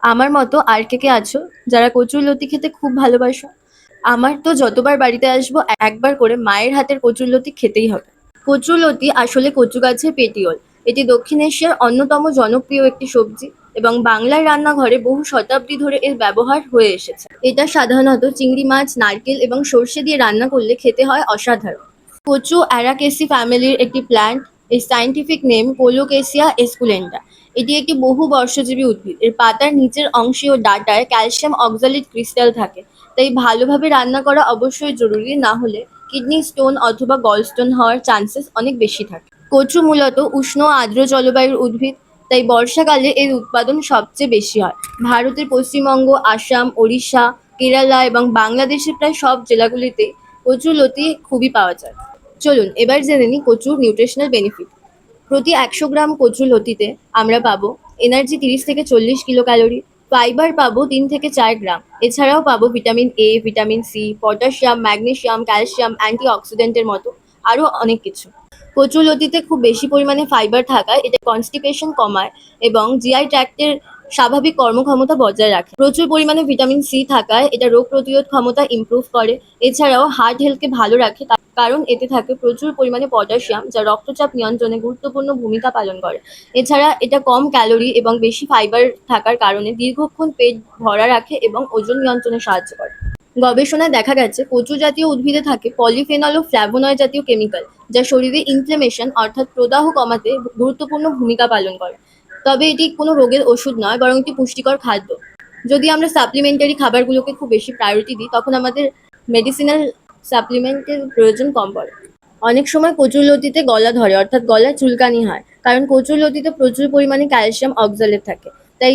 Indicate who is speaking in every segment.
Speaker 1: আমার মতো আর কে আছো যারা কচুরলতি খেতে খুব ভালোবাসো? আমার তো যতবার বাড়িতে আসবো একবার করে মায়ের হাতের কচুরলতি খেতেই হবে। কচুরলতি আসলে কচু গাছের পেটিওল। এটি দক্ষিণ এশিয়ার অন্যতম জনপ্রিয় একটি সবজি এবং বাংলার রান্নাঘরে বহু শতাব্দী ধরে এর ব্যবহার হয়ে এসেছে। এটা সাধারণত চিংড়ি মাছ, নারকেল এবং সর্ষে দিয়ে রান্না করলে খেতে হয় অসাধারণ। কচু অ্যারাকেসি ফ্যামিলির একটি প্ল্যান্ট। এর সায়েন্টিফিক নেম কোলোকেসিয়া এসকুলেন্টা। এটি একটি বহু বর্ষজীবী উদ্ভিদ। এর পাতার নিচের অংশে ও ডাঁটায় ক্যালসিয়াম অক্সালেট ক্রিস্টাল থাকে, তাই ভালোভাবে রান্না করা অবশ্যই জরুরি, না হলে কিডনি স্টোন অথবা গলস্টোন হওয়ার চান্সেস অনেক বেশি থাকে। কচু মূলত উষ্ণ ও আর্দ্র জলবায়ুর উদ্ভিদ, তাই বর্ষাকালে এর উৎপাদন সবচেয়ে বেশি হয়। ভারতের পশ্চিমবঙ্গ, আসাম, ওড়িশা, কেরালা এবং বাংলাদেশের প্রায় সব জেলাগুলিতে কচুরলতি খুবই পাওয়া যায়। চলুন এবার জেনে নিই কচুর নিউট্রিশনাল বেনিফিট। প্রতি ১০০ গ্রাম কচুরলতিতে আমরা পাবো এনার্জি ৩০ থেকে ৪০ কিলো ক্যালোরি, ফাইবার পাবো ৩ থেকে ৪ গ্রাম। এছাড়াও পাবো vitamin A, vitamin C, potassium, magnesium, calcium, অ্যান্টিঅক্সিডেন্টের মতো আরও অনেক কিছু। কচুরলতিতে খুব বেশি পরিমাণে ফাইবার থাকায় এটা কনস্টিপেশন কমায় এবং জিআই ট্র্যাক্টের স্বাভাবিক কর্মক্ষমতা বজায় রাখে। প্রচুর পরিমাণে ভিটামিন সি থাকায় এটা রোগ প্রতিরোধ ক্ষমতা ইমপ্রুভ করে। এছাড়াও হার্ট হেলথকে ভালো রাখে, কারণ এতে থাকে প্রচুর পরিমাণে পটাশিয়াম, যা রক্তচাপ নিয়ন্ত্রণে গুরুত্বপূর্ণ ভূমিকা পালন করে। এছাড়া এটা কম ক্যালোরি এবং বেশি ফাইবার থাকার কারণে দীর্ঘক্ষণ পেট ভরা রাখে এবং ওজন নিয়ন্ত্রণে সাহায্য করে। গবেষণায় দেখা গেছে কচু জাতীয় উদ্ভিদে থাকে পলিফেনল ও ফ্ল্যাভোনয়েড জাতীয় কেমিক্যাল, যা শরীরে ইনফ্লেমেশন অর্থাৎ প্রদাহ কমাতে গুরুত্বপূর্ণ ভূমিকা পালন করে। তবে এটি কোনো রোগের ওষুধ নয়, বরং একটি পুষ্টিকর খাদ্য। যদি আমরা সাপ্লিমেন্টারি খাবারগুলোকে খুব বেশি প্রায়োরিটি দিই, তখন আমাদের মেডিসিনাল সাপ্লিমেন্টের প্রয়োজন কম পড়ে। অনেক সময় কচুরলতিতে গলা ধরে অর্থাৎ গলায় চুলকানি হয়, কারণ কচুরলতিতে প্রচুর পরিমাণে ক্যালসিয়াম অক্সালেট থাকে। তাই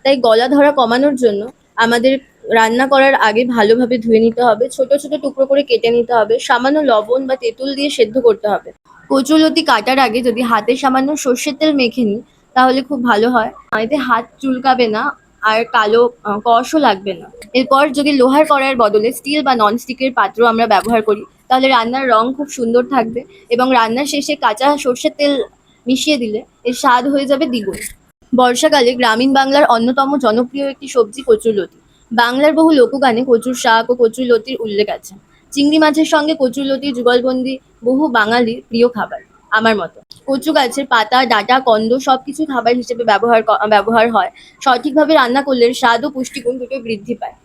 Speaker 1: তাই গলা ধরা কমানোর জন্য আমাদের রান্না করার আগে ভালোভাবে ধুয়ে নিতে হবে, ছোট ছোট টুকরো করে কেটে নিতে হবে, সামান্য লবণ বা তেঁতুল দিয়ে সেদ্ধ করতে হবে। কচুরলতি কাটার আগে যদি হাতে সামান্য সর্ষের তেল মেখে নিই, তাহলে খুব ভালো হয়। এতে হাত চুলকাবে না আর কালো কষও লাগবে না। এরপর যদি লোহার কড়াইয়ের বদলে স্টিল বা নন স্টিকের পাত্র আমরা ব্যবহার করি, তাহলে রান্নার রং খুব সুন্দর থাকবে এবং রান্নার শেষে কাঁচা সর্ষের তেল মিশিয়ে দিলে এর স্বাদ হয়ে যাবে দ্বিগুণ। বর্ষাকালে গ্রামীণ বাংলার অন্যতম জনপ্রিয় একটি সবজি কচুরলতি। বাংলার বহু লোকগানে কচুর শাক ও কচুরলতির উল্লেখ আছে। চিংড়ি মাছের সঙ্গে কচুরলতির যুগলবন্দি বহু বাঙালির প্রিয় খাবার। আমার মতো কচু গাছের পাতা, ডাঁটা, কন্দ সবকিছু খাবার হিসেবে ব্যবহার হয়। সঠিকভাবে রান্না করলে স্বাদ ও পুষ্টিগুণ দুটোই বৃদ্ধি পায়।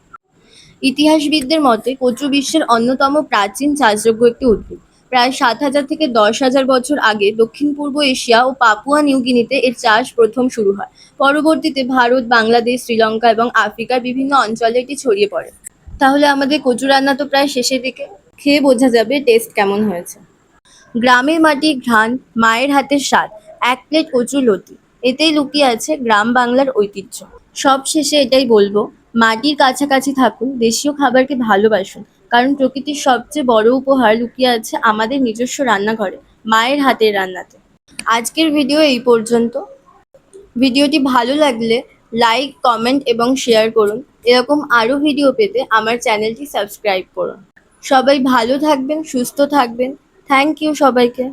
Speaker 1: ইতিহাসবিদদের মতে কচু বিশ্বের অন্যতম প্রাচীন চাষযোগ্য একটি উদ্ভিদ। প্রায় ৭,০০০ থেকে ১০,০০০ বছর আগে দক্ষিণ পূর্ব এশিয়া ও পাপুয়া নিউগিনিতে এর চাষ প্রথম শুরু হয়। পরবর্তীতে ভারত, বাংলাদেশ, শ্রীলঙ্কা এবং আফ্রিকার বিভিন্ন অঞ্চলে এটি ছড়িয়ে পড়ে। তাহলে আমাদের কচু রান্না তো প্রায় শেষের দিকে। খেয়ে বোঝা যাবে টেস্ট কেমন হয়েছে। গ্রামের মাটির ঘ্রাণ, মায়ের হাতের স্বাদ, এক প্লেট কচুরলতি, এতেই লুকিয়ে আছে গ্রাম বাংলার ঐতিহ্য। সবশেষে এটাই বলবো, মাটির কাছাকাছি থাকুন, দেশীয় খাবারকে ভালোবাসুন, কারণ প্রকৃতির সবচেয়ে বড় উপহার লুকিয়ে আছে আমাদের নিজস্ব রান্নাঘরে, মায়ের হাতের রান্নাতে। আজকের ভিডিও এই পর্যন্ত। ভিডিওটি ভালো লাগলে লাইক, কমেন্ট এবং শেয়ার করুন। এরকম আরও ভিডিও পেতে আমার চ্যানেলটি সাবস্ক্রাইব করুন। সবাই ভালো থাকবেন, সুস্থ থাকবেন। থ্যাংক ইউ সবাইকে।